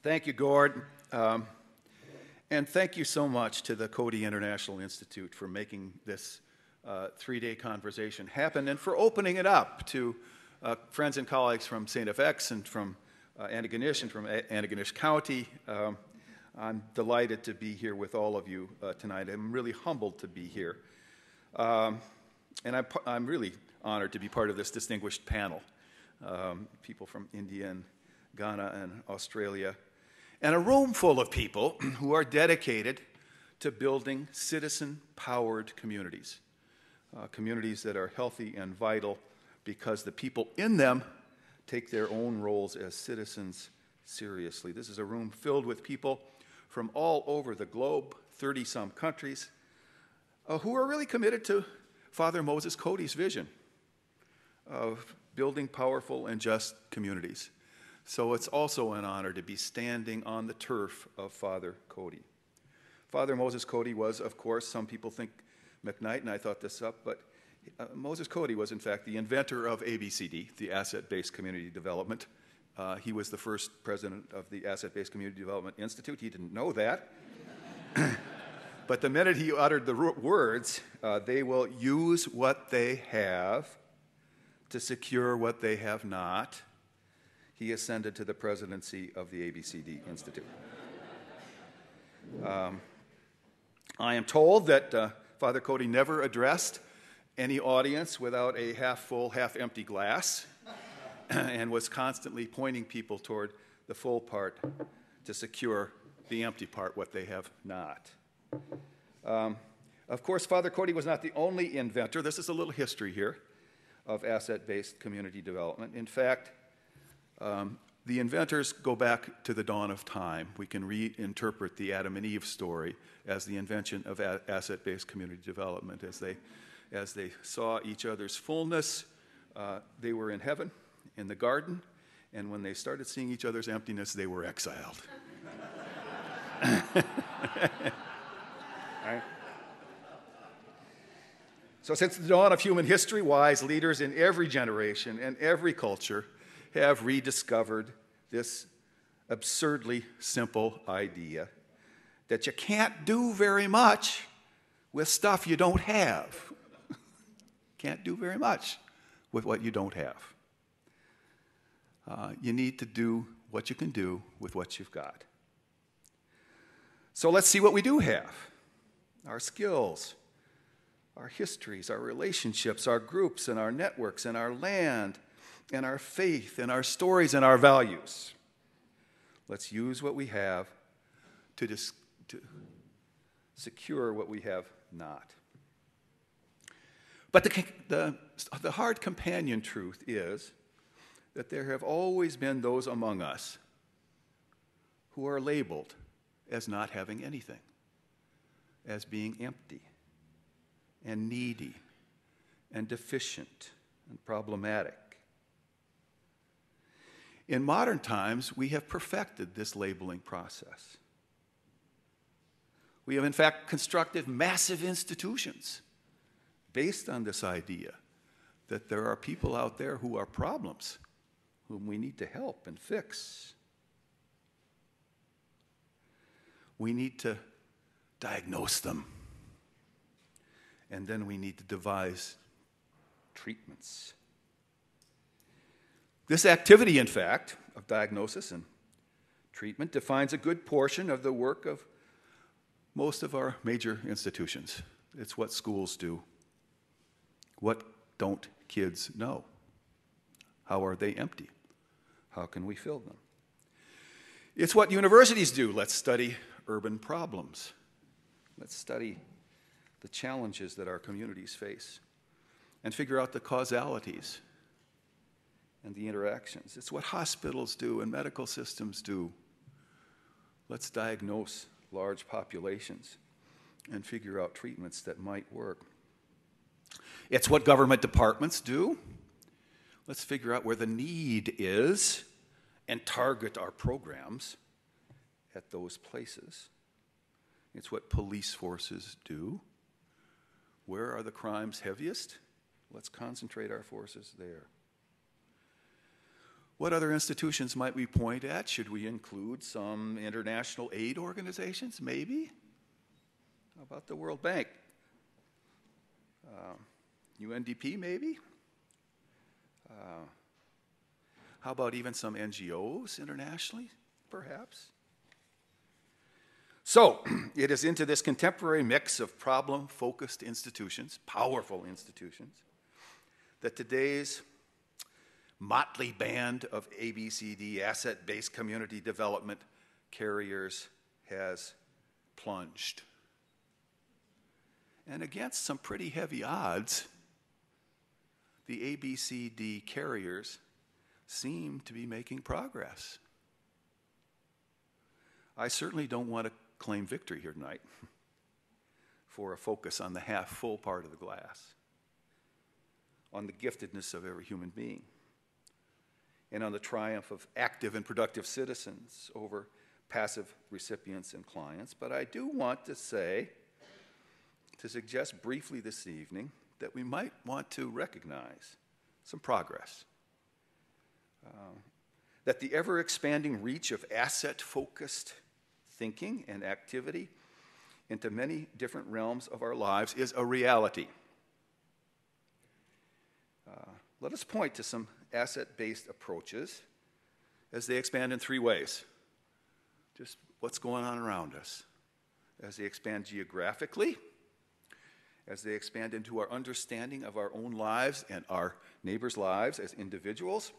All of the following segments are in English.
Thank you, Gord. And thank you so much to the Cody International Institute for making this three-day conversation happen and for opening it up to friends and colleagues from St. FX and from Antigonish and from Antigonish County. I'm delighted to be here with all of you tonight. I'm really humbled to be here. And I'm really honored to be part of this distinguished panel. People from India and Ghana and Australia, and a room full of people who are dedicated to building citizen-powered communities, communities that are healthy and vital because the people in them take their own roles as citizens seriously. This is a room filled with people from all over the globe, 30-some countries, who are really committed to Father Moses Cody's vision of building powerful and just communities. So it's also an honor to be standing on the turf of Father Cody. Father Moses Cody was, of course, some people think McKnight, and I thought this up, but Moses Cody was, in fact, the inventor of ABCD, the Asset-Based Community Development. He was the first president of the Asset-Based Community Development Institute. He didn't know that. But the minute he uttered the words, they will use what they have to secure what they have not, he ascended to the presidency of the ABCD Institute. I am told that Father Cody never addressed any audience without a half-full, half-empty glass and was constantly pointing people toward the full part to secure the empty part, what they have not. Of course, Father Cody was not the only inventor. This is a little history here of asset-based community development. In fact, the inventors go back to the dawn of time. We can reinterpret the Adam and Eve story as the invention of asset-based community development. As they saw each other's fullness, they were in heaven, in the garden, and when they started seeing each other's emptiness, they were exiled. Right? So since the dawn of human history, wise leaders in every generation and every culture have rediscovered this absurdly simple idea that you can't do very much with stuff you don't have. Can't do very much with what you don't have. You need to do what you can do with what you've got. So let's see what we do have. Our skills, our histories, our relationships, our groups and our networks and our land and our faith and our stories and our values. Let's use what we have to secure what we have not. But the hard companion truth is that there have always been those among us who are labeled as not having anything, as being empty and needy and deficient and problematic. In modern times, we have perfected this labeling process. We have, in fact, constructed massive institutions based on this idea that there are people out there who are problems, whom we need to help and fix. We need to diagnose them, and then we need to devise treatments. This activity, in fact, of diagnosis and treatment defines a good portion of the work of most of our major institutions. It's what schools do. What don't kids know? How are they empty? How can we fill them? It's what universities do. Let's study urban problems. Let's study the challenges that our communities face and figure out the causalities and the interactions. It's what hospitals do and medical systems do. Let's diagnose large populations and figure out treatments that might work. It's what government departments do. Let's figure out where the need is and target our programs at those places. It's what police forces do. Where are the crimes heaviest? Let's concentrate our forces there. What other institutions might we point at? Should we include some international aid organizations, maybe? How about the World Bank? UNDP, maybe? How about even some NGOs internationally, perhaps? So, it is into this contemporary mix of problem-focused institutions, powerful institutions, that today's motley band of ABCD, asset-based community development carriers, has plunged. And against some pretty heavy odds, the ABCD carriers seem to be making progress. I certainly don't want to claim victory here tonight for a focus on the half-full part of the glass, on the giftedness of every human being, and on the triumph of active and productive citizens over passive recipients and clients. But I do want to suggest briefly this evening that we might want to recognize some progress. That the ever-expanding reach of asset-focused thinking and activity into many different realms of our lives is a reality. Let us point to some asset-based approaches as they expand in three ways. Just what's going on around us. As they expand geographically, as they expand into our understanding of our own lives and our neighbors' lives as individuals,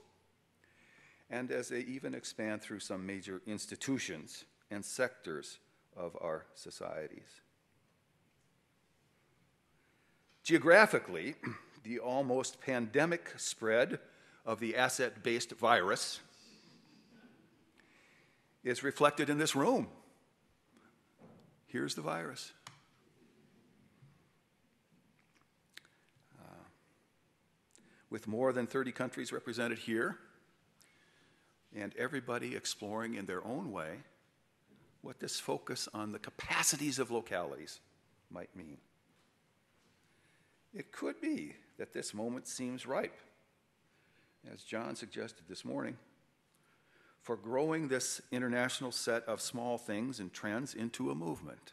and as they even expand through some major institutions and sectors of our societies. Geographically, the almost pandemic spread of the asset-based virus is reflected in this room. Here's the virus. With more than 30 countries represented here, and everybody exploring in their own way what this focus on the capacities of localities might mean. It could be that this moment seems ripe, as John suggested this morning, for growing this international set of small things and trends into a movement.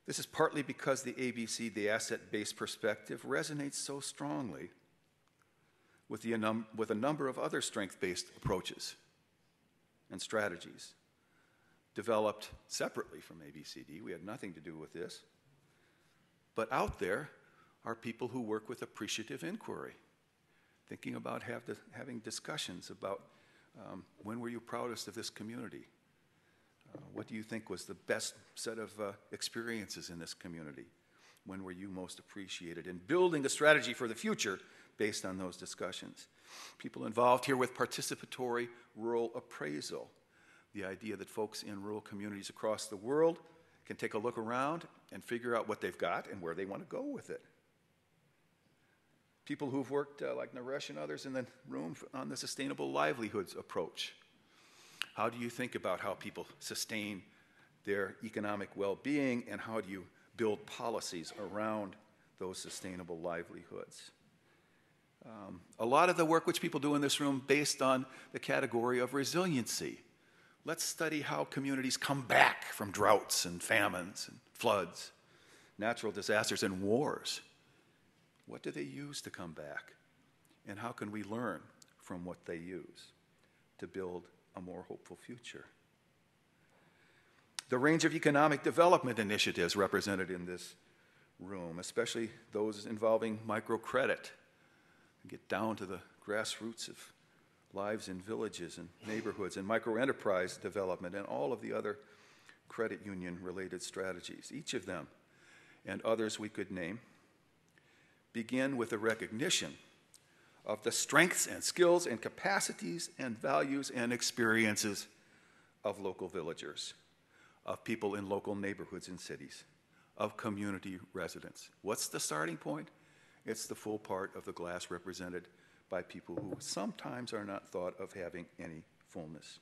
This is partly because the ABC, the asset-based perspective, resonates so strongly with a number of other strength-based approaches and strategies developed separately from ABCD. We had nothing to do with this. But out there are people who work with appreciative inquiry, thinking about having discussions about when were you proudest of this community? What do you think was the best set of experiences in this community? When were you most appreciated? And building a strategy for the future based on those discussions. People involved here with participatory rural appraisal, the idea that folks in rural communities across the world can take a look around and figure out what they've got and where they want to go with it. People who've worked, like Naresh and others in the room, on the sustainable livelihoods approach. How do you think about how people sustain their economic well-being, and how do you build policies around those sustainable livelihoods? A lot of the work which people do in this room based on the category of resiliency. Let's study how communities come back from droughts and famines and floods, natural disasters and wars. What do they use to come back? And how can we learn from what they use to build a more hopeful future? The range of economic development initiatives represented in this room, especially those involving microcredit, get down to the grassroots of lives in villages and neighborhoods, and microenterprise development, and all of the other credit union-related strategies. Each of them, and others we could name, begin with a recognition of the strengths and skills and capacities and values and experiences of local villagers, of people in local neighborhoods and cities, of community residents. What's the starting point? It's the full part of the glass represented by people who sometimes are not thought of having any fullness.